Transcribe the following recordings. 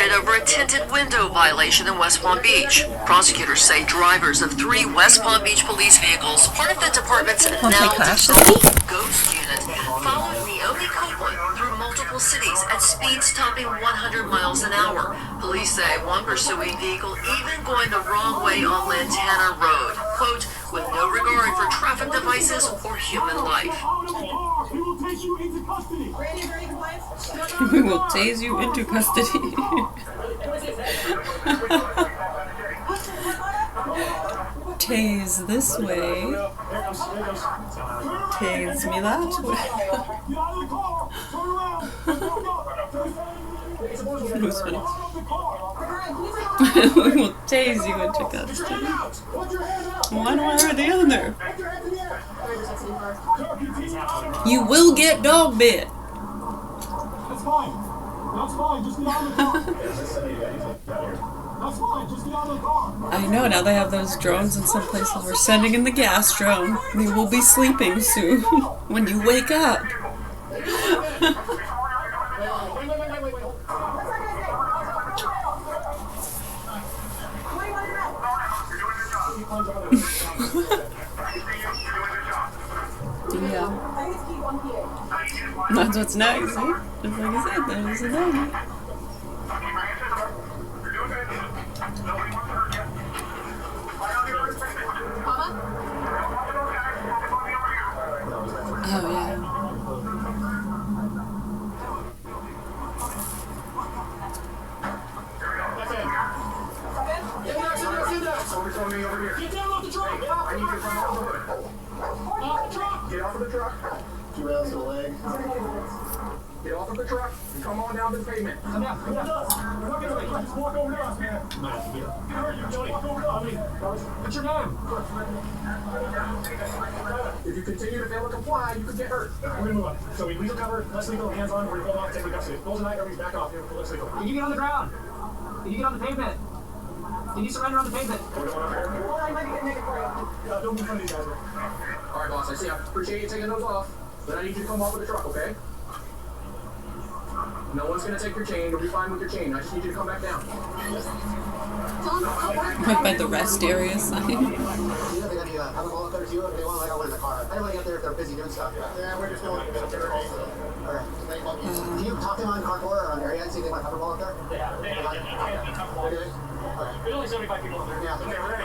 arrested over a tinted window violation in West Palm Beach. Prosecutors say drivers of 3 West Palm Beach police vehicles, part of the department's now defunct Ghost Unit, followed Naomi Copeland through multiple cities at speeds topping 100 miles an hour. Police say one pursuing vehicle even going the wrong way on Lantana Road, quote, with no regard for traffic devices or human life. We will take you into custody. We will tase you into custody. Tase this way. Tase me that way. Who's funny? We will tase you into custody. Why do I hear the other? You will get dog bit. That's fine. That's fine. Just get out of the car. That's fine. Just get out of the car. I know, now they have those drones in some places. We're sending in the gas drone. We will be sleeping soon. When you wake up. Yeah. That's what's next, see? Just like I said, there's a doggy. Oh, yeah. Get down off the truck! I need you to come off the truck! Get off of the truck. 2 rounds to the leg. Get off of the truck and come on down to the pavement. Come down. Come down. We're not gonna just walk over to us, man. Get hurt, you Joey. Walk over to us. What's your name? If you continue to fail to comply, you could get hurt. We're gonna move on. So we legal cover, less legal, hands on, we're gonna hold off, take legal custody. Goals tonight, everybody's back off here, less legal. Can you get on the ground? Can you get on the pavement? Can you surrender on the pavement? We're going up here. Don't move in front of these guys. All right, boss, I see. I appreciate you taking those off, but I need you to come off with the truck, okay? No one's gonna take your chain. You'll be fine with your chain. I just need you to come back down. Right by the rest area sign. They got the have a ball up there too, if they want like I want in the car. Everybody up there if they're busy doing stuff. Yeah, we're just going up there. Alright. Can you talk to them on Carcore or on area and see if they want a cover ball up there? Yeah. There's only 75 people up there. Yeah. Okay, we're ready.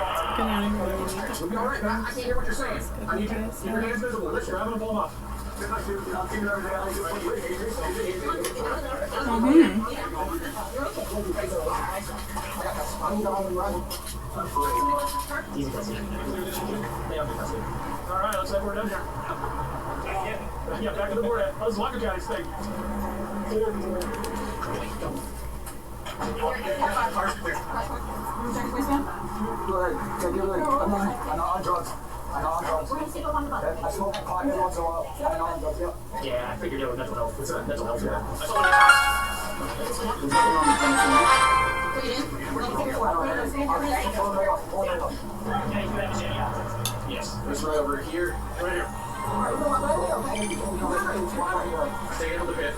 We'll be alright, man. I can't hear what you're saying. I need you to keep your hands visible. Listen, grab them and pull them up. Alright, looks like we're done here. Yeah, back to the board. How's Walker County's thing? on drugs. I smoke pot every once in a while. I know I'm drugs, Yeah, I figured you were mental health. It's a mental health, yeah. Yes. It's right over here. Right here. Stay into the pit.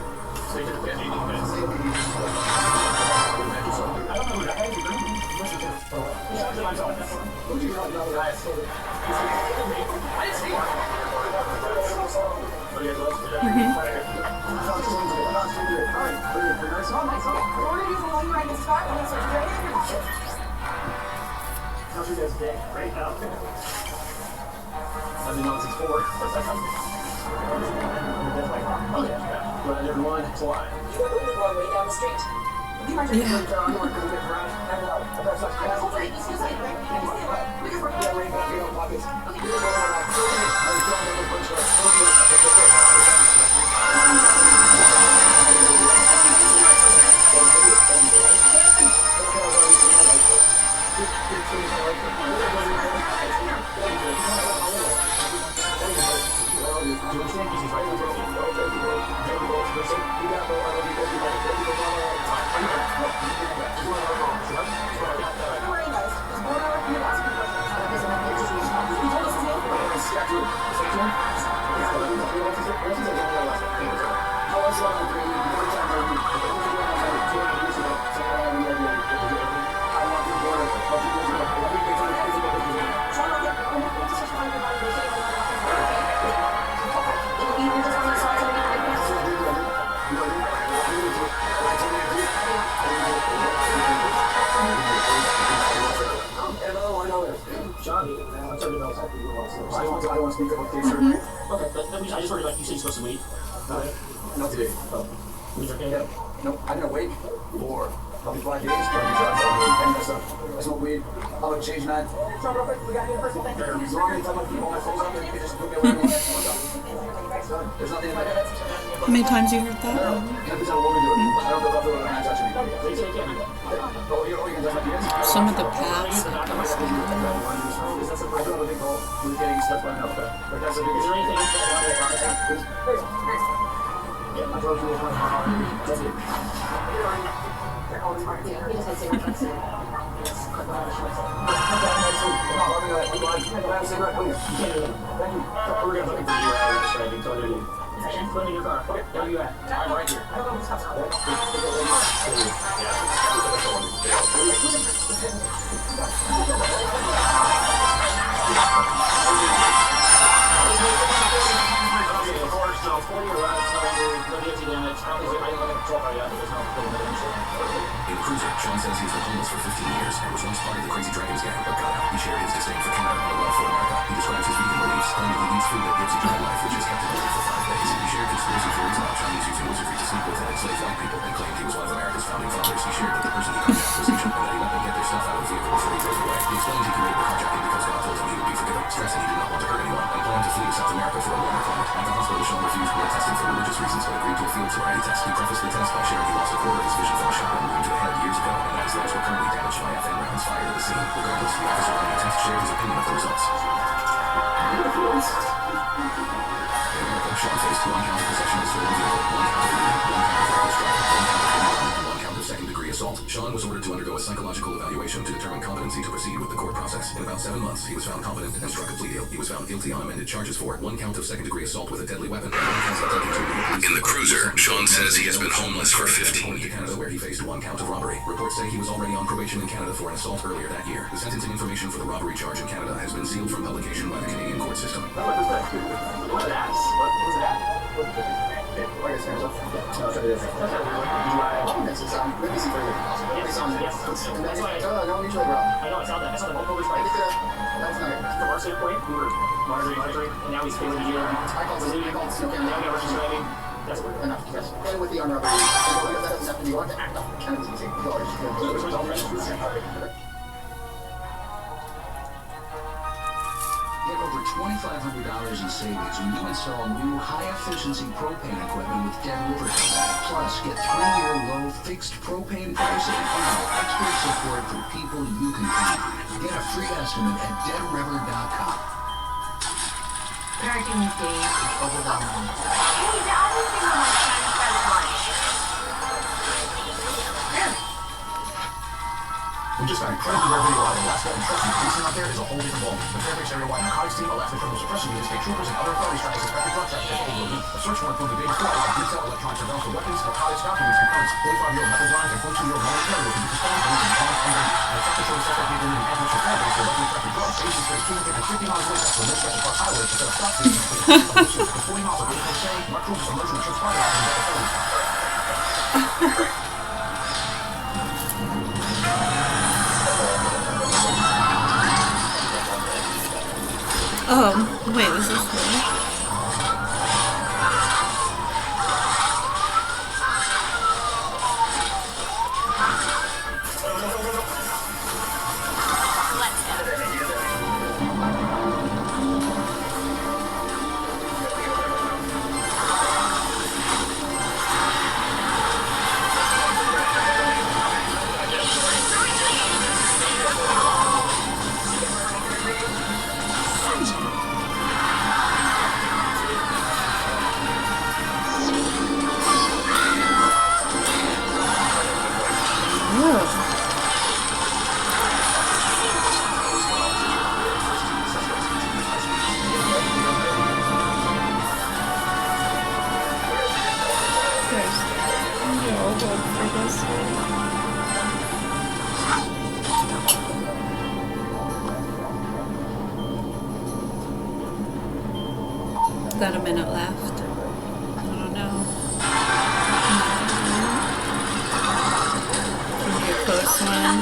Stay to the pit. I don't know who the heck you're doing. Listen to How's your guys' day? Right now. I've been on since 4. But everyone, it's a lot. You were moving one way down the street. don't want to speak up with case, sir. Okay, but I just worried about you said you're supposed to wait. Not today. Oh. You okay? Yeah. Nope, I've been awake for probably 5 days. Starting drugs, I smoke weed. I'll have a change, man. So real quick, we got here first thing. You want me to tell my people my phone's up there? You can just put me away. There's nothing in my head. How many times you heard that? Nothing's how a woman do it. I don't feel comfortable with a man touching me. Oh, you can touch my penis? Some of the paths. I feel a big hole. We're getting stuck by enough. But that's a big Is there anything yeah, I drove you with my heart. That's it. Put in your car. Okay, where are you at? I'm right here. In Cruiser, Sean says he's been homeless for 15 years and was once part of the Crazy Dragons gang, but got out. He shared his disdain for Canada and a love for America. He describes his vegan beliefs, claiming he eats food that gives eternal life, which has kept him awake for 5 days. He shared conspiracy theories about Chinese using wizardry to sleep with and enslave white people, and claimed he was one of America's founding fathers. He shared that the person he carjacked was Asian and that he let them get their stuff out of the vehicle before he drove away. He explained he committed the carjacking because God told him he would be forgiven, stressing he did not want to hurt anyone, and planned to flee to South America for a warmer climate. At the hospital, Sean refused blood testing for religious reasons, but agreed to a field sobriety test. He prefaced the test by sharing he lost a quarter of his vision from a shotgun wound to the head years ago, and that his legs were currently damaged by FN rounds fired at the scene. Regardless, the officer on the test shared his opinion of the results. Sean faced 1 count of possession of a stolen vehicle, 1 count of speeding, 1 count of reckless driving, 1 count of hitting and 1 count of second-degree assault. Sean was ordered to undergo a psychological evaluation to determine competency to proceed with the court process. In about 7 months, he was found competent and struck a plea deal. He was found guilty on amended charges for 1 count of second-degree assault with a deadly weapon, and 1 count of attempting to leave a police. In the Cruiser, Sean says he has been homeless for 15 years. Canada, where he faced 1 count of robbery. Reports say he was already on probation in Canada for an assault earlier that year. The sentencing information for the robbery charge in Canada has been sealed from publication by the Canadian court system. What's that? What's that? Like I said, let me see for you. That's why No, mutually, bro. I know, I saw that. I saw the whole fight. That's not it. From our standpoint, we were monitoring, and now he's failing here. I called it. Now we got versus driving. That's what Enough. Yes. And with the unrubber, that doesn't have to be. You want to act off the cannabis music. Get over $2,500 in savings when you install new high-efficiency propane equipment with Dead River Company. Plus, get 3-year low fixed propane pricing and expert support for people you can find. Get a free estimate at deadriver.com. Parenting these days is overwhelming. Hey, the other thing on my Chinese friend's lunch. We just got incredibly rare video out of Alaska, and trust me, policing out there is a whole different ballgame. The Fairbanks Area-wide narcotics team, Alaska Criminal Suppression Unit, state troopers, and other authorities track suspected drug traffickers over a week. A search warrant proved the day before allowed detailed electronic surveillance for weapons, narcotics, documents, components, 45-year-old metals lines, and 42-year-old motor carrier with the phone, and even phones underneath. And the traffic showed suspect vehicle in the ambulance for Fairbanks for luxury traffic drugs. Agents faced 250 miles away from the Special Park Highway to set up stop stations for the 40 miles of vehicle say, Mark Cruz is emerging with transponder out and got a Wait, was this one? Got a minute left. I don't know. Maybe a close one.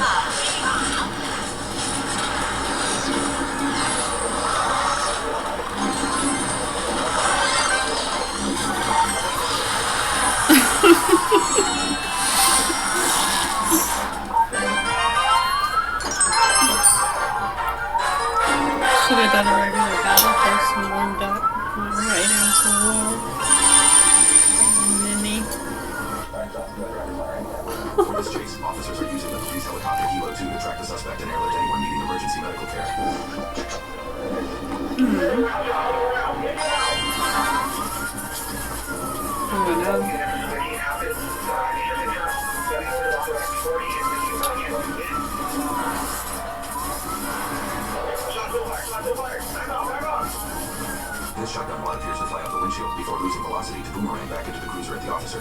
got a regular battle post and warmed up. Went right into war. Mini. For this chase, officers are using the police helicopter Hilo 2 to track the suspect and airlift anyone needing emergency medical care. Oh no. This shotgun wad appears to fly out the windshield before losing velocity to boomerang back into the cruiser at the officer.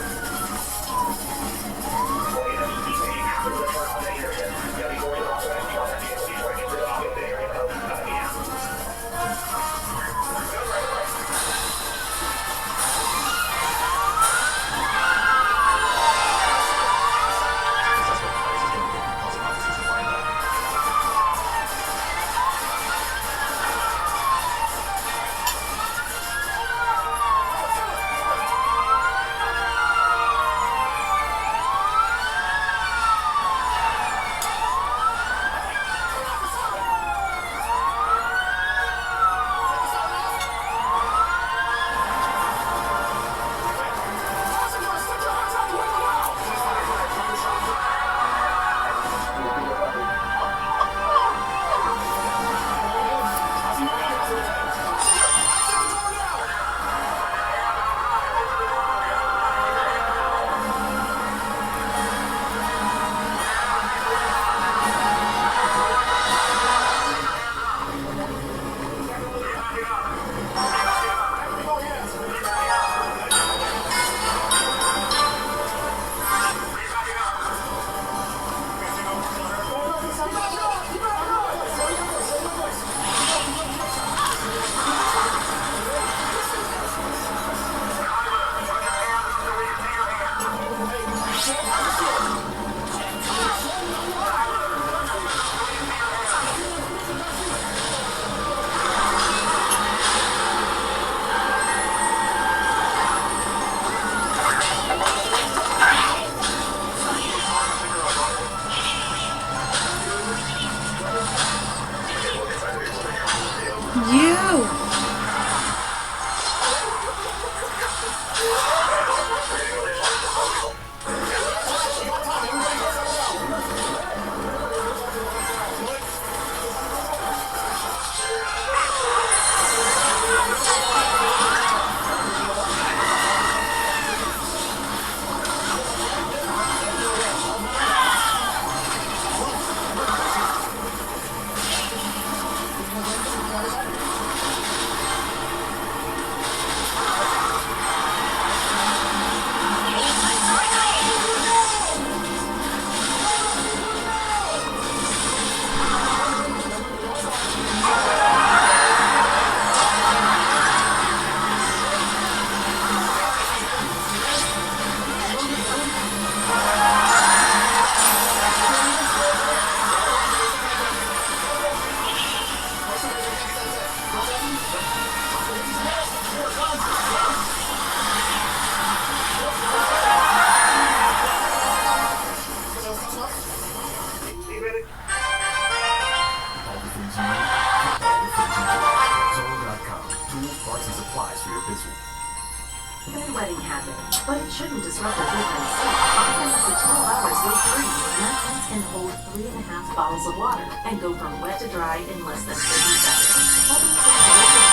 Bedwetting happens, but it shouldn't disrupt a good night's sleep. Often up to 12 hours with Breathe. Napkins can hold 3.5 bottles of water and go from wet to dry in less than 30 seconds. Helping clean the liquid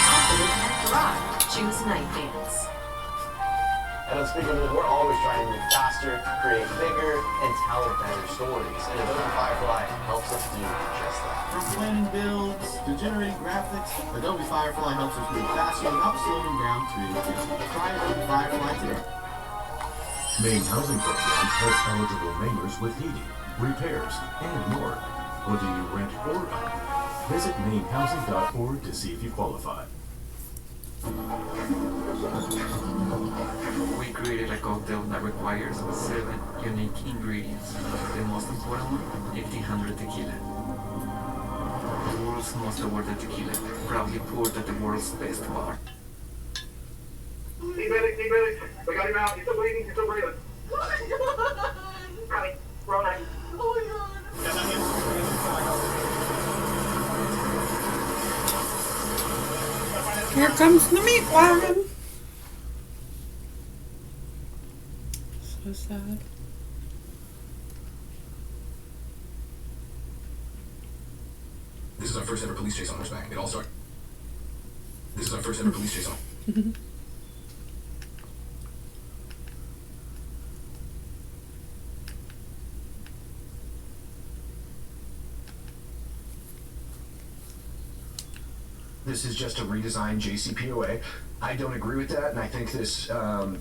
confident and dry. Choose Night Pants. And Unspeakable, we're always trying to move faster, create bigger, and tell better stories. And Adobe Firefly helps us do just that. From planning builds to generating graphics, Adobe Firefly helps us move faster without slowing down creativity. Try Adobe Firefly today. Maine housing programs help eligible Mainers with heating, repairs, and more. What do you rent or own? Visit mainehousing.org to see if you qualify. We created a cocktail that requires 7 unique ingredients. The most important one, 1800 tequila. The world's most awarded tequila, proudly poured at the world's best bar. Keep ready. We got him out. He's still bleeding. He's still breathing. Oh my god! Coming. Roll night. Oh my god! Here comes the meat wagon. So sad. This is our first ever police chase on horseback. It all started. This is our first ever police chase on. This is just a redesigned JCPOA. I don't agree with that, and I think this, what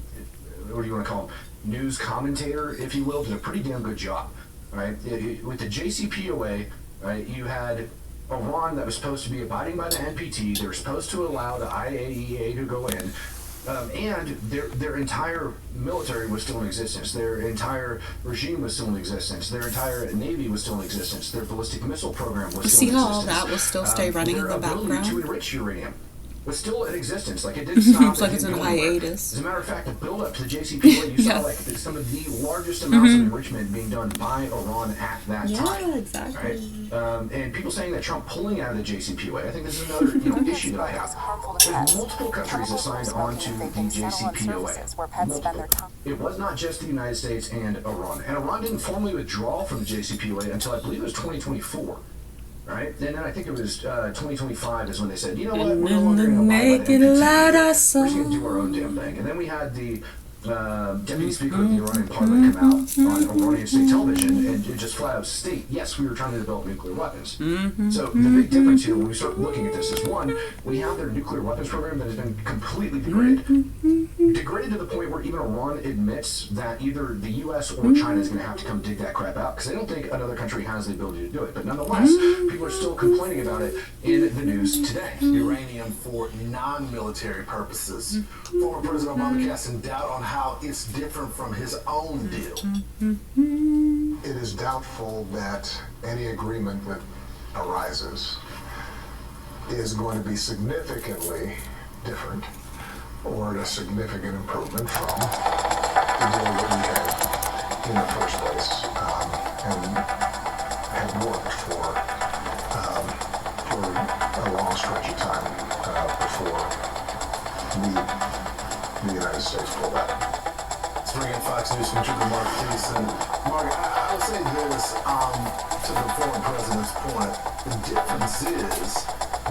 do you want to call him, news commentator, if you will, did a pretty damn good job, right? With the JCPOA, right, you had Iran that was supposed to be abiding by the NPT. They were supposed to allow the IAEA to go in. And their entire military was still in existence. Their entire regime was still in existence. Their entire navy was still in existence. Their ballistic missile program was still in existence. See how all that will still stay running in the background? Their ability to enrich uranium was still in existence. Like, it didn't stop. It's like it's in hiatus. As a matter of fact, the build-up to the JCPOA, you saw like some of the largest amounts of enrichment being done by Iran at that time. Yeah, exactly. Right? And people saying that Trump pulling out of the JCPOA, I think this is another issue that I have. There's multiple countries that signed on to the JCPOA. It was not just the United States and Iran. And Iran didn't formally withdraw from the JCPOA until I believe it was 2024. Right? And then I think it was 2025 is when they said, you know what, we're no longer going to abide by the NPT. We're just going to do our own damn thing. And then we had the deputy speaker of the Iranian parliament come out on Iranian state television and just flat out state, yes, we were trying to develop nuclear weapons. So the big difference here when we start looking at this is, one, we have their nuclear weapons program that has been completely degraded. Degraded to the point where even Iran admits that either the U.S. or China is going to have to come dig that crap out because they don't think another country has the ability to do it. But nonetheless, people are still complaining about it in the news today. Uranium for non-military purposes. Former President Obama casting doubt on how it's different from his own deal. It is doubtful that any agreement that arises is going to be significantly different or a significant improvement from the deal that we had in the first place and had worked for a long stretch of time before the United States pulled out. Bringing Fox News from Trooper Mark Gleason. Mark, I would say this to the former president's point. The difference is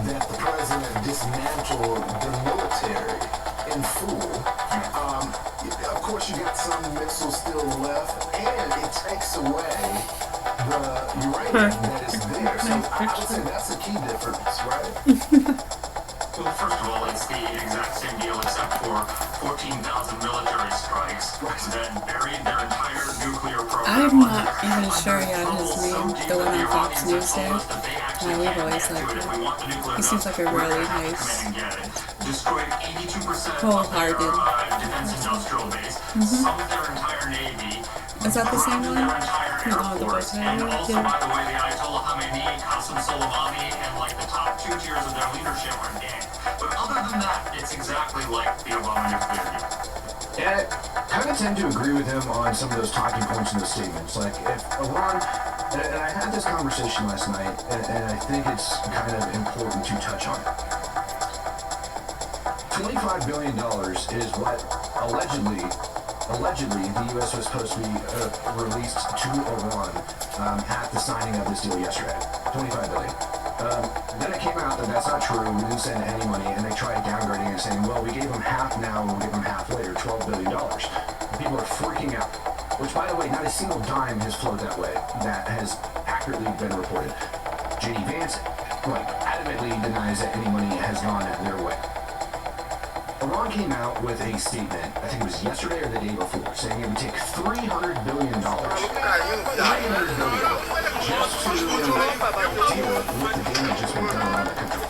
that the president dismantled the military in full. Of course, you got some missiles still left, and it takes away the uranium that is there. So I would say that's a key difference, right? Well, first of all, it's the exact same deal except for 14,000 military strikes that buried their entire nuclear program. I'm not even sure yet his name, the one on Fox News there. No, we've always liked him. He seems like a really nice, wholehearted. Defense industrial base, some of their entire navy. Is that the same one? No, the boy And also, by the way, the Ayatollah Khamenei, Qasem Soleimani, and like the top 2 tiers of their leadership are dead. But other than that, it's exactly like the Obama nuclear deal. Yeah, I kind of tend to agree with him on some of those talking points in those statements. Like, if Iran, and I had this conversation last night, and I think it's kind of important to touch on it. $25 billion is what allegedly the U.S. was supposed to be released to Iran at the signing of this deal yesterday. $25 billion. Then it came out that that's not true. We didn't send any money, and they tried downgrading it, saying, well, we gave them half now, and we'll give them half later, $12 billion. And people are freaking out. Which, by the way, not a single dime has flowed that way. That has accurately been reported. J.D. Vance, adamantly denies that any money has gone their way. Iran came out with a statement, I think it was yesterday or the day before, saying it would take $300 billion just to deal with the damage that's been done around the country.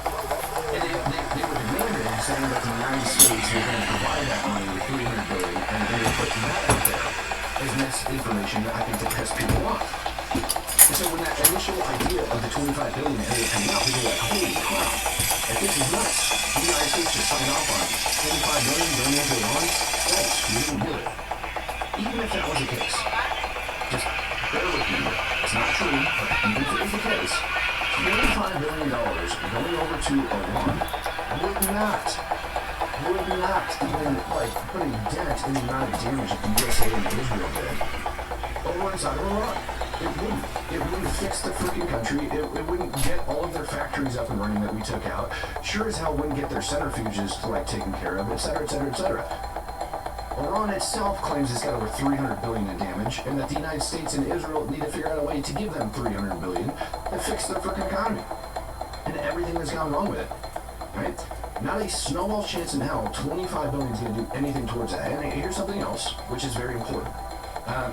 And they were demanding, saying that the United States was going to provide that money with $300 billion, and they were putting that out there as misinformation that I think that piss people off. And so when that initial idea of the $25 billion ended up coming out, people were like, holy crap, this is nuts. The United States just signed off on $25 billion going into Iran. Thanks, we didn't do it. Even if that was the case, just bear with me. It's not true, but even if it was the case, $25 $25 billion going over to Iran would not even like put a dent in the amount of damage that the USA and Israel did over inside of Iran. It wouldn't fix the freaking country. It wouldn't get all of their factories up and running that we took out. Sure as hell wouldn't get their centrifuges like taken care of, etc., etc., etc. Iran itself claims it's got over $300 billion in damage, and that the United States and Israel need to figure out a way to give them $300 billion to fix their freaking economy and everything that's gone wrong with it. Right? Not a snowball's chance in hell $25 billion is going to do anything towards that. And here's something else, which is very important.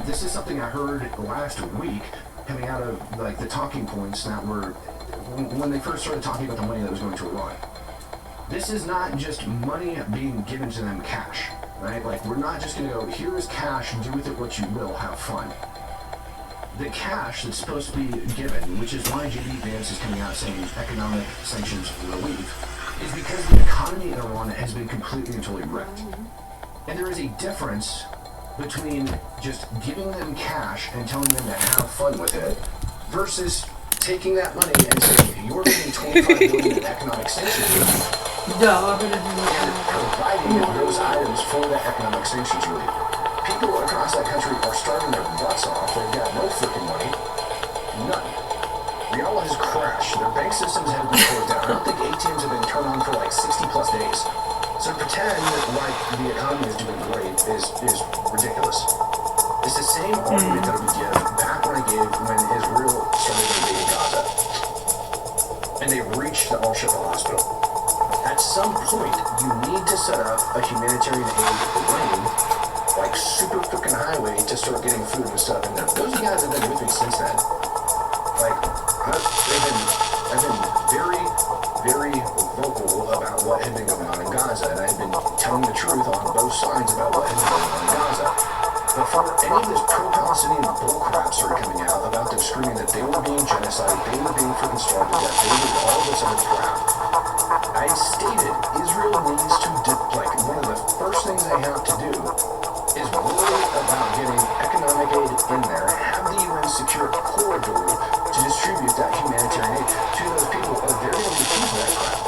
This is something I heard last week coming out of like the talking points that were when they first started talking about the money that was going to Iran. This is not just money being given to them cash, right? Like we're not just going to go, here is cash, do with it what you will, have fun. The cash that's supposed to be given, which is why J.D. Vance is coming out saying economic sanctions relief, is because the economy in Iran has been completely and totally wrecked. And there is a difference between just giving them cash and telling them to have fun with it versus taking that money and saying, you're getting $25 billion in economic sanctions relief and providing those items for the economic sanctions relief. People across that country are starving their butts off. They've got no freaking money. None. Rial has crashed. Their bank systems have been closed down. I don't think ATMs have been turned on for like 60 plus days. So pretend like the economy is doing great is ridiculous. It's the same argument that I would give back when I gave when Israel started invading Gaza. And they reached the Al-Shifa hospital. At some point, you need to set up a humanitarian aid lane, like super freaking highway, to start getting food and stuff in there. Those guys have been with me since then. Like, I've been very, very vocal about what had been going on in Gaza, and I've been telling the truth on both sides about what had been going on in Gaza. Before any of this pro-Palestinian bullcrap started coming out about them screaming that they were being genocided, they were being freaking starved to death, they were all this other crap, I stated Israel needs to, like, one of the first things they have to do is worry about getting economic aid in there, have the UN secure a corridor to distribute that humanitarian aid to those people, or they're going to be keeping that crap.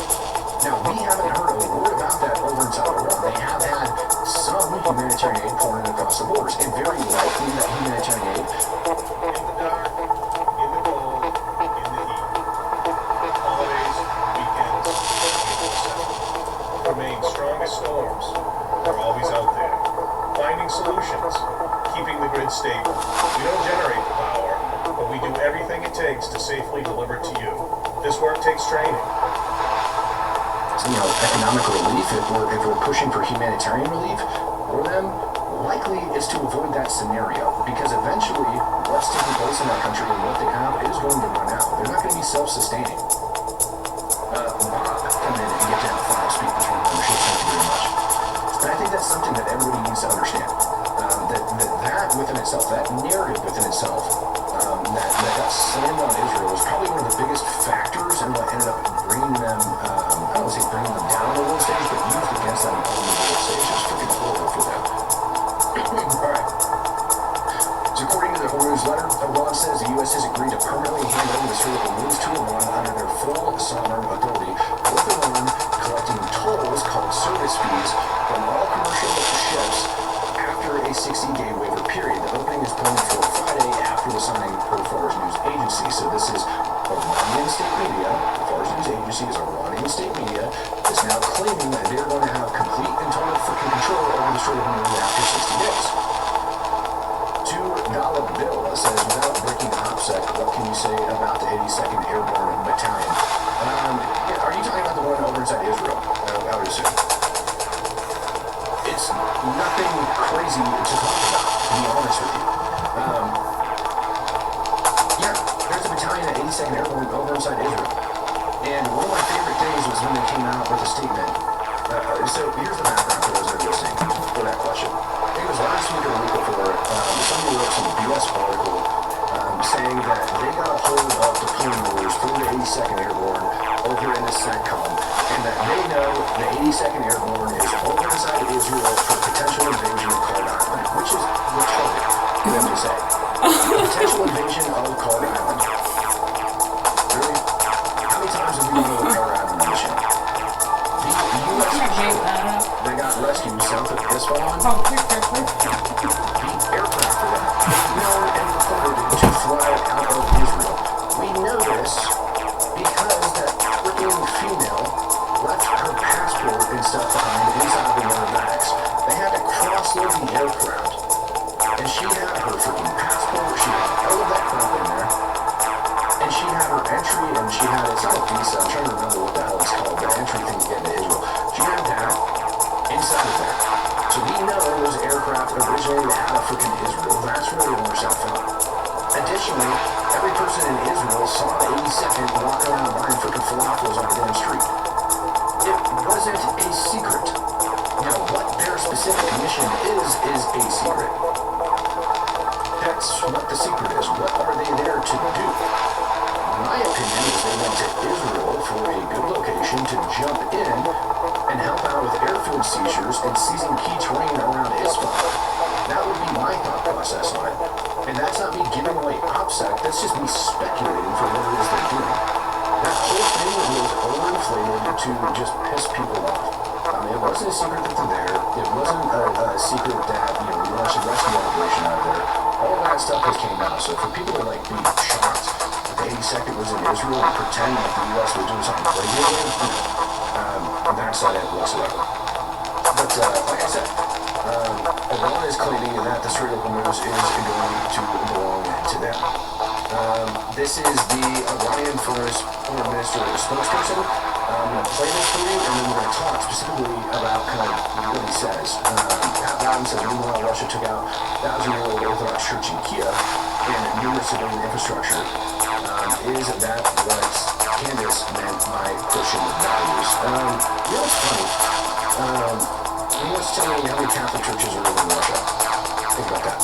Now, we haven't heard a word about that over in South Iran. They have had some humanitarian aid pouring in across the borders, and very likely that humanitarian aid in the dark, in the cold, in the heat. Holidays, weekends, remain strong as storms. They're always out there, finding solutions, keeping the grid stable. We don't generate the power, but we do everything it takes to safely deliver it to you. This work takes training. Economic relief, if we're pushing for humanitarian relief for them, likely is to avoid that scenario, because eventually what's taking place in that country and what they have is going to run out. They're not going to be self-sustaining. Bob, come in and get down file, speak between ownership. Thank you very much. And I think that's something that everybody needs to understand. That within itself, that narrative within itself, that got slammed on Israel was probably one of the biggest factors in what ended up bringing them, I don't want to say bringing them down on the world stage, but used against them on the world stage. It was freaking horrible for them. Alright. So according to the Hormuz letter, Iran says the U.S. has agreed to permanently hand over the Strait of Hormuz to Iran under their full sovereign authority, with Iran collecting tolls called service fees from all commercial ships after a 60-day waiver period. The opening is planned for Friday after the signing per Fars News Agency. So this is Iranian state media. The Fars News Agency is Iranian state media that's now claiming that they're going to have complete and total freaking control over the Strait of Hormuz after 60 days. $2 bill says, without breaking OPSEC, what can you say about the 82nd Airborne Battalion? Are you talking about the one over inside Israel? I would assume. It's nothing crazy to talk about, to be honest with you. There's a battalion at 82nd Airborne over inside Israel. And one of my favorite things was when they came out with a statement. So here's the background for those that are listening for that question. I think it was last week or the week before, somebody wrote some BS article saying that they got a hold of deployment orders for the 82nd Airborne over in the CENTCOM, and that they know the 82nd Airborne is over inside Israel for potential invasion of Card Island, which is retarded, you have to say. Potential invasion of Card Island. Really? south of Isfahan. The aircraft for that known and reported to fly out of Israel. We know this because that freaking female left her passport and stuff behind inside of one of the bags. They had to cross-load the aircraft. And she had her freaking passport, she had all of that crap in there. And she had her entry, and she had, it's not a visa, I'm trying to remember what the hell it's called, the entry thing to get into Israel. She had that inside of there. So we know those aircraft originated out of freaking Israel. That's where they were set from. Additionally, every person in Israel saw the 82nd walk around buying freaking falafels on the damn street. It wasn't a secret. Now, what their specific mission is a secret. That's what the secret is. What are they there to do? My opinion is they went to Israel for a good location to jump in and help out with airfield seizures and seizing key terrain around Isfahan. That would be my thought process on it. And that's not me giving away OPSEC, that's just me speculating for what it is they're doing. That whole thing was overinflated to just piss people off. It wasn't a secret that they're there. It wasn't a secret that, we launched a rescue operation out of there. All that stuff has came out. So for people to be shocked that the 82nd was in Israel and pretend like the U.S. was doing something crazy, that's not it whatsoever. But like I said, Iran is claiming that the Strait of Hormuz is going to belong to them. This is the Iranian Foreign Minister spokesperson. I'm going to play this for you, and then we're going to talk specifically about kind of what he says. Pat Bowden says, meanwhile, Russia took out 1,000-year-old Orthodox Church in Kiev and numerous civilian infrastructure. Is that what Candace meant by Christian values? It's funny. He wants to tell me how many Catholic churches are in Russia. Think about that.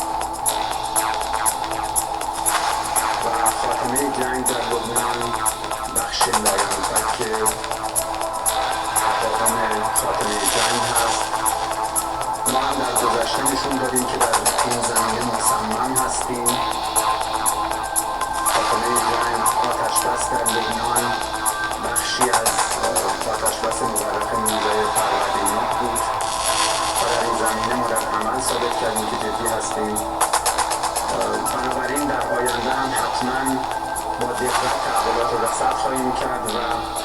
خاتمه جنگ در لبنان بخش نایم‌تر که تفاهم خاتمه جنگ هست. ما هم در گذشته نشون دادیم که در این زمینه مصمم هستیم. خاتمه جنگ آتش‌بس در لبنان بخشی از آتش‌بس مورخ 19 فروردین ماه بود و در این زمینه ما در عمل ثابت کردیم که جدی هستیم. بنابراین در آینده هم حتما با دقت تحولات رو رصد خواهیم کرد و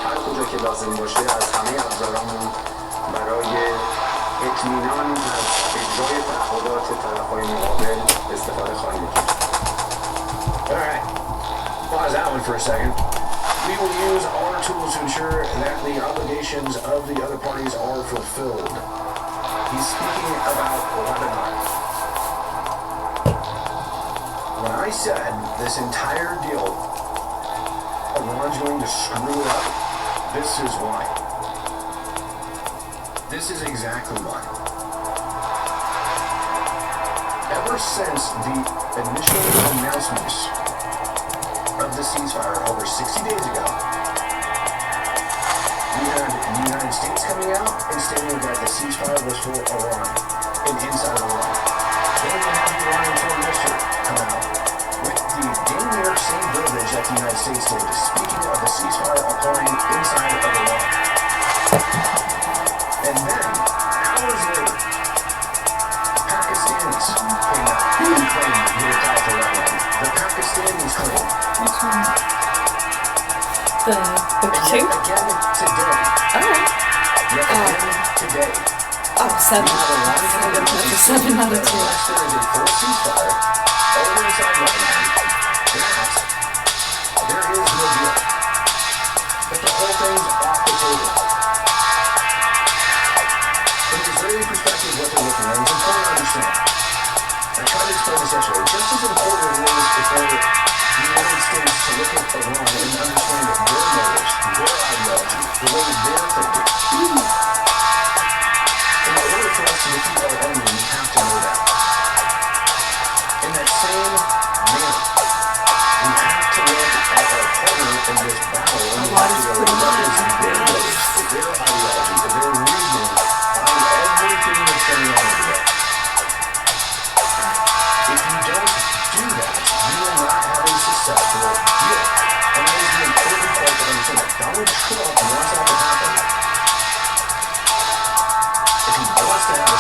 هر کجا که لازم باشه از همه ابزارامون برای اطمینان از اجرای تعهدات طرف‌های مقابل استفاده خواهیم کرد. Alright, pause that one for a second. We will use our tools to ensure that the obligations of the other parties are fulfilled. He's speaking about Lebanon. When I said this entire deal, Iran's going to screw it up, this is why. This is exactly why. Ever since the initial announcements of the ceasefire over 60 days ago, we had the United States coming out and stating that the ceasefire was for Iran and inside of Iran. Then we had the Iranian Foreign Minister come out with the damn near same verbiage that the United States did, speaking of the ceasefire applying inside of Iran. And then, hours later, Pakistanis came out and claimed it would apply to Lebanon. The Pakistanis claimed. Which one? The two? Again today. Alright. Yet again today. Oh, 7. That's a 7 out of 2. Ceasefire over inside Lebanon. There is no deal. But the whole thing's off the table. From the Israeli perspective, what they're looking at is important to understand. I tried to explain this yesterday. Just as important it is for the United States to look at Iran and understand their motives, their ideology, the way they're thinking. In order for us to defeat our enemy, we have to know that. In that same manner, we have to look at our partner in this battle and we have to go what is their motives, their ideology, their reasoning behind everything that's going on over there. If you don't do that, you will not have a successful deal. And that is the important part to understand that Donald Trump wants that to happen. If he wants to have a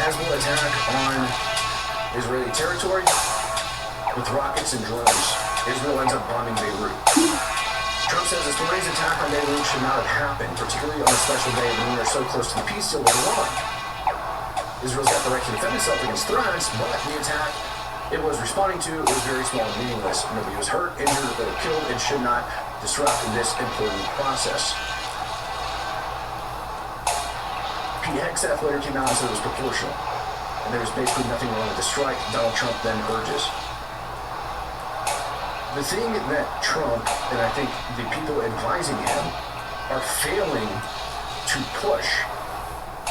Hezbollah attack on Israeli territory with rockets and drones. Israel ends up bombing Beirut. Trump says this morning's attack on Beirut should not have happened, particularly on a special day when we are so close to the peace deal with Iran. Israel's got the right to defend itself against threats, but the attack it was responding to was very small and meaningless. Nobody was hurt, injured, or killed, and should not disrupt this important process. Pete Hegseth later came out and said it was proportional, and there was basically nothing wrong with the strike. Donald Trump then urges. The thing that Trump, and I think the people advising him, are failing to push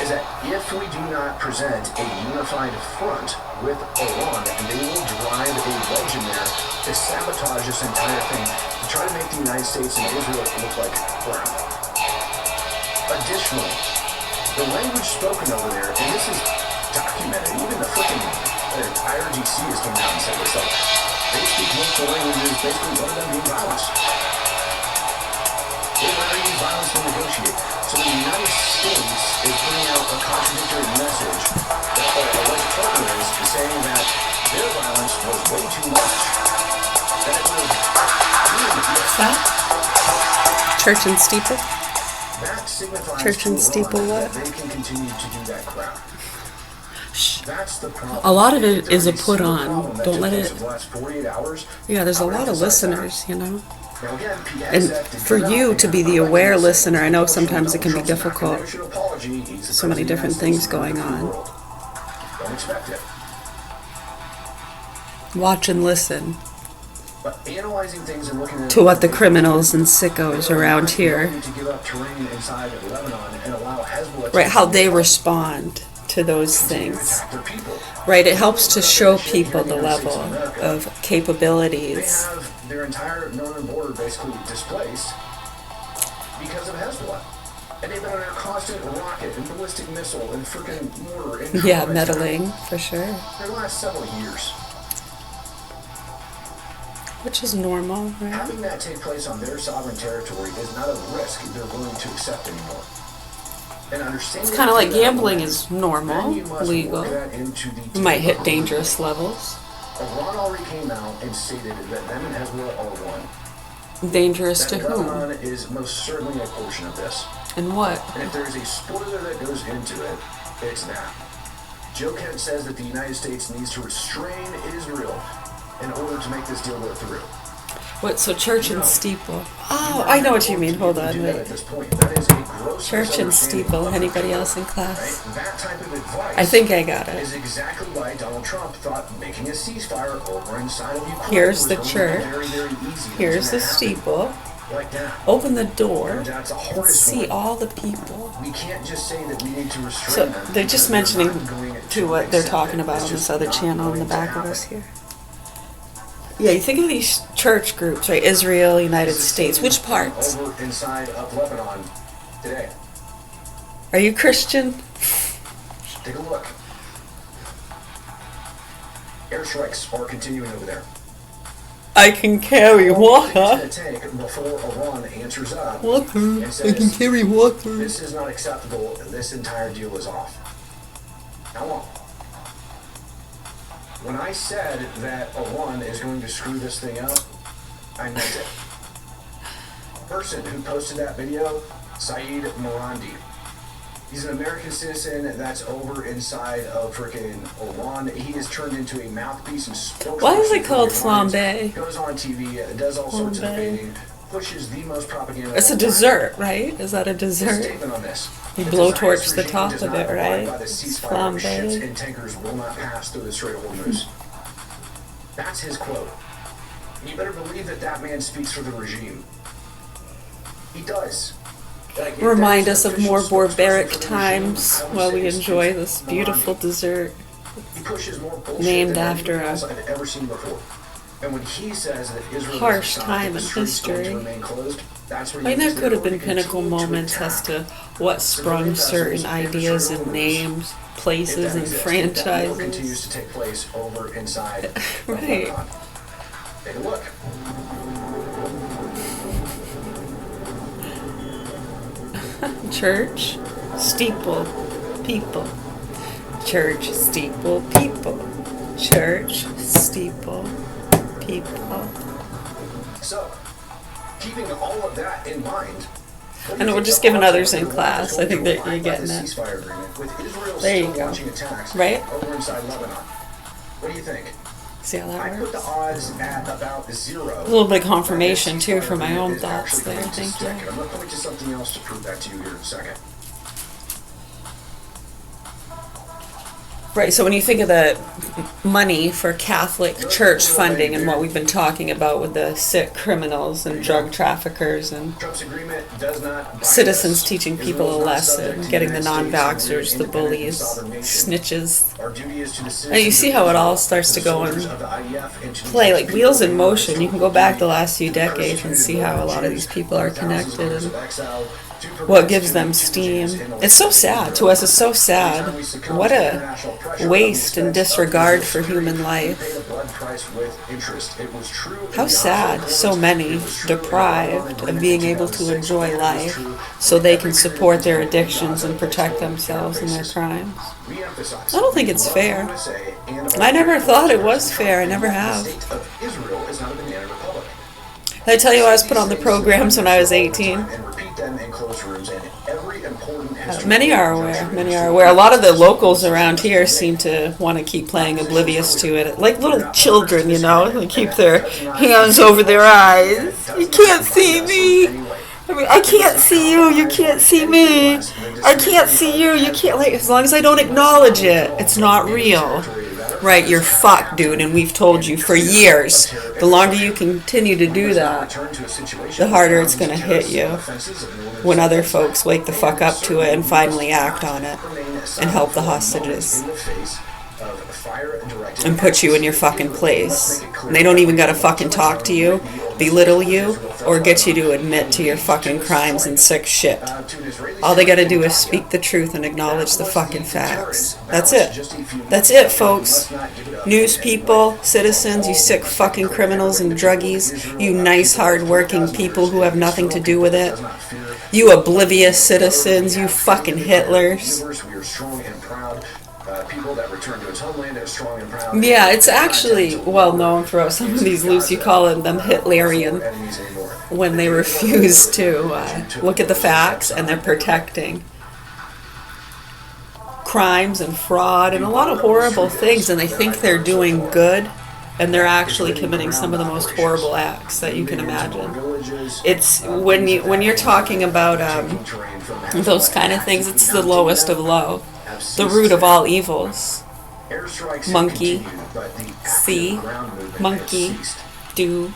is that if we do not present a unified front with Iran, they will drive a wedge in there to sabotage this entire thing, to try to make the United States and Israel look like crap. Additionally, the language spoken over there, and this is documented, even the freaking IRGC has come out and said this, like, they speak multiple languages, basically one of them being violence. They rather use violence to negotiate. So the United States is putting out a contradictory message that our alleged partner is saying that their violence was way too much. That it would What's that? Church and steeple? That signifies Church and steeple what? that they can continue to do that crap. That's the problem. A lot of it is a put on. Don't let it. The last 48 hours, Yeah, there's a lot of listeners, you know. now again, And for you to be the aware listener, I know sometimes it can be difficult. So many different things going on. Don't expect it. Watch and listen But analyzing things and looking at to what the criminals and sickos around here, to give up terrain inside of Lebanon and allow Hezbollah right, how they respond to those things. Right, it helps to show people the level of They capabilities. have their entire northern border basically displaced because of Hezbollah. And they've been under constant rocket and ballistic missile and freaking mortar and Yeah, drone meddling, attack for sure. for the last several years. Which is normal, right? Having that take place on their sovereign territory is not a risk they're willing to accept anymore. And understanding It's kind of like that gambling is normal, then you must legal. work that into the It might hit dangerous levels. Iran already came out and stated that them and Hezbollah are one. Dangerous to That whom? Lebanon is most certainly a portion of this. And what? And if there is a spoiler that goes into it, it's that. Joe Kent says that the United States needs to restrain Israel in order to make this deal go through. What, so church and steeple? Oh, I know what you mean. Hold on, At wait. this point, that is a gross Church and misunderstanding steeple. of the Anybody truth, else in class? right? That type of advice I think I got it. is exactly why Donald Trump thought making a ceasefire over inside of Ukraine Here's was the going to be church. very, very easy. Here's the It's gonna happen steeple. like that. Open the door And that's the and hardest see one. all the people. We can't just say that we need to restrain So them they're just because mentioning not going to what accept they're it. talking about It's on this just other not channel in the going to back of happen. us here. Yeah, you think of these church groups, right? Israel, United This is States. taken Which parts? Over inside of Lebanon today. Are you Christian? Take a look. Airstrikes are continuing over there. I can carry It's water. going to take before Iran answers up Water. and I can says, carry water. this is not acceptable, and this entire deal is off. How long? When I said that Iran is going to screw this thing up, I meant it. The person who posted that video, Saeed Morandi. He's an American citizen that's over inside of freaking Iran. He is turned into a mouthpiece and spokesperson. Why is it for called the Iranians. flambe? Goes on TV, does all sorts of Flambe. debating, pushes the most propaganda. It's a of all time. dessert, right? Is that a His dessert? statement on this. You The blowtorch Zionist the regime top does of not it, abide right? by the It's ceasefire. Ships flambe. and tankers will not pass through the Strait of Hormuz. That's his quote. You better believe that that man speaks for the regime. He does. Like, if Remind there's us an of more official spokesperson barbaric for the times regime, I would while say we it's enjoy this Morandi. beautiful dessert. He pushes more bullshit Named than after anything a else I've ever seen before. And when he says that Israel harsh doesn't stop, time that the in street's going to history. remain closed, that's when I mean, he there is could have going been to pinnacle continue to moments as attack. to what sprung certain ideas and names, places, and If that deal continues franchises. to take place over inside of Right. Lebanon. Take a look. Church, steeple, people. Church steeple people. Church steeple people. So, keeping all of that in mind, I know we're just giving others in class. I think that you're getting it. There you go. Right? Over inside Lebanon. What do you think? See how that I put the works? odds at about 0. A little bit of confirmation too for my own thoughts there. Thank you. I'm going to point to something else to prove that to you here in a second. Right, so when you think of the money for Catholic church funding and what we've been talking about with the sick criminals and drug traffickers and Trump's agreement does not citizens teaching people a lesson, getting the non-vaxxers, the bullies, snitches. And you see how it all starts to go and play like wheels in motion. You can go back the last few decades and see how a lot of these people are connected and what gives them steam. It's so sad. To us, it's so sad. What a waste and disregard for human life. How sad so many deprived of being able to enjoy life so they can support their addictions and protect themselves and their crimes. I don't think it's fair. I never thought it was fair. I never have. Did I tell you I was put on the programs when I was 18? Many are aware. Many are aware. A lot of the locals around here seem to want to keep playing oblivious to it. Like little children, you know, they keep their hands over their eyes. You can't see me. I mean, I can't see you. You can't see me. I can't see you. You can't. Like, as long as I don't acknowledge it, it's not real. Right, you're fucked, dude, and we've told you for years. The longer you continue to do that, the harder it's going to hit you when other folks wake the fuck up to it and finally act on it and help the hostages and put you in your fucking place. And they don't even got to fucking talk to you, belittle you, or get you to admit to your fucking crimes and sick shit. All they got to do is speak the truth and acknowledge the fucking facts. That's it. That's it, folks. News people, citizens, you sick fucking criminals and druggies, you nice, hard-working people who have nothing to do with it. You oblivious citizens, you fucking Hitlers. Yeah, it's actually well known throughout some of these loops. You call them Hitlerian when they refuse to look at the facts and they're protecting crimes and fraud and a lot of horrible things, and they think they're doing good, and they're actually committing some of the most horrible acts that you can imagine. It's when you're talking about those kind of things, it's the lowest of low, the root of all evils. Monkey, see, monkey, do,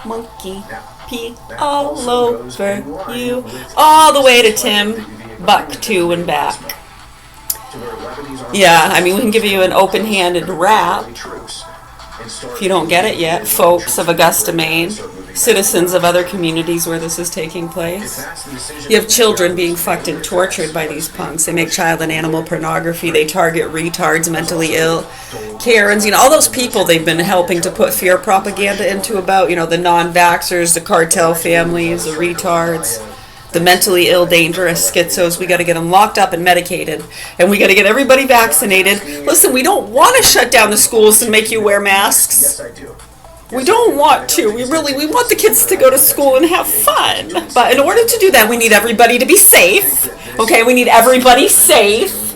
monkey, pee all over you, all the way to Timbuktu and back. Yeah, I mean, we can give you an open-handed rap. If you don't get it yet, folks of Augusta, Maine, citizens of other communities where this is taking place. You have children being fucked and tortured by these punks. They make child and animal pornography. They target retards, mentally ill, Karens, all those people they've been helping to put fear propaganda into about, the non-vaxxers, the cartel families, the retards, the mentally ill, dangerous schizos. We got to get them locked up and medicated, and we got to get everybody vaccinated. Listen, we don't want to shut down the schools and make you wear masks. Yes, I do. We don't want to. We want the kids to go to school and have fun. But in order to do that, we need everybody to be safe. Okay, we need everybody safe.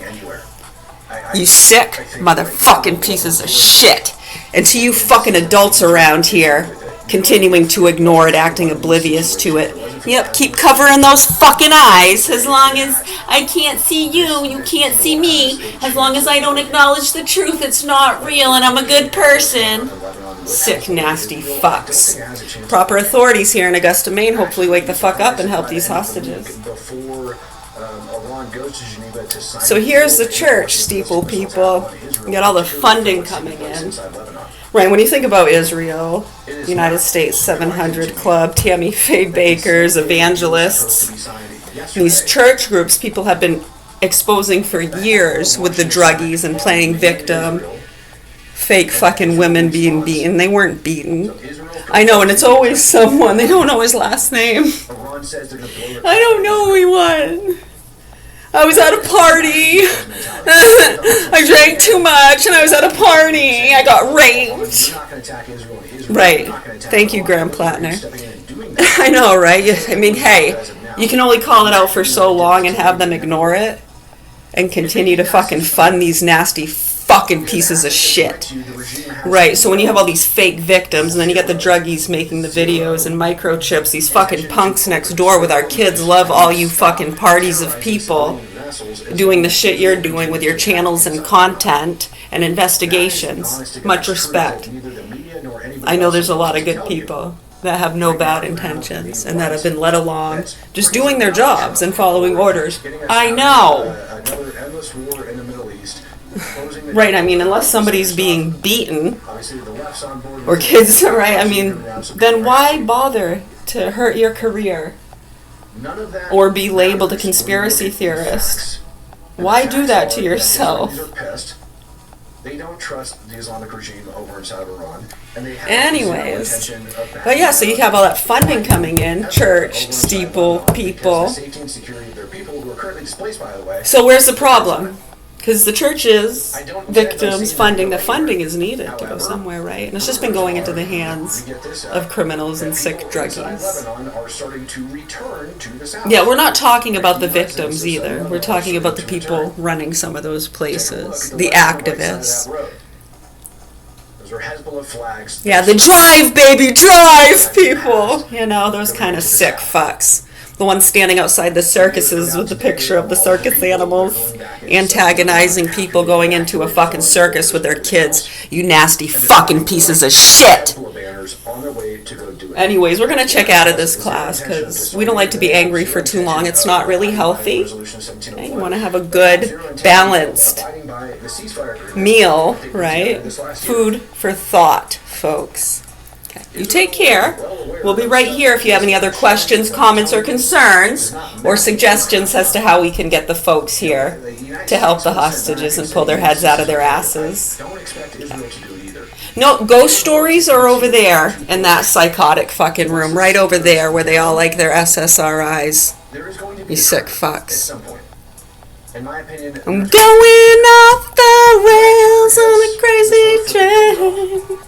You sick motherfucking pieces of shit. And to you fucking adults around here, continuing to ignore it, acting oblivious to it. Yep, keep covering those fucking eyes. As long as I can't see you, you can't see me. As long as I don't acknowledge the truth, it's not real and I'm a good person. Sick, nasty fucks. Proper authorities here in Augusta, Maine hopefully wake the fuck up and help these hostages. So here's the church, steeple people. You got all the funding coming in. Right, when you think about Israel, United States 700 Club, Tammy Faye Bakers, evangelists, these church groups people have been exposing for years with the druggies and playing victim, fake fucking women being beaten. They weren't beaten. I know, and it's always someone. They don't know his last name. I don't know who he was. I was at a party. I drank too much and I was at a party. I got raped. Right. Thank you, Graham Plattner. I know, right? I mean, hey, you can only call it out for so long and have them ignore it and continue to fucking fund these nasty fucking pieces of shit. Right, so when you have all these fake victims and then you get the druggies making the videos and microchips, these fucking punks next door with our kids love all you fucking parties of people doing the shit you're doing with your channels and content and investigations. Much respect. I know there's a lot of good people that have no bad intentions and that have been led along just doing their jobs and following orders. I know. Right, I mean, unless somebody's being beaten or kids, right, I mean, then why bother to hurt your career or be labeled a conspiracy theorist? Why do that to yourself? They don't trust the Islamic regime over inside of Iran. Anyways, but yeah, so you have all that funding coming in, church, steeple, people. So where's the problem? Because the churches, victims, funding, the funding is needed to go somewhere, right? And it's just been going into the hands of criminals and sick druggies. Yeah, we're not talking about the victims either. We're talking about the people running some of those places, the activists. Yeah, the drive, baby, drive people. You know, those kind of sick fucks. The one standing outside the circuses with the picture of the circus animals, antagonizing people going into a fucking circus with their kids. You nasty fucking pieces of shit. Anyways, we're going to check out of this class because we don't like to be angry for too long. It's not really healthy. Okay, you want to have a good, balanced meal, right? Food for thought, folks. Okay. You take care. We'll be right here if you have any other questions, comments, or concerns, or suggestions as to how we can get the folks here to help the hostages and pull their heads out of their asses. Okay. No, ghost stories are over there in that psychotic fucking room, right over there where they all like their SSRIs. You sick fucks. I'm going off the rails on a crazy train.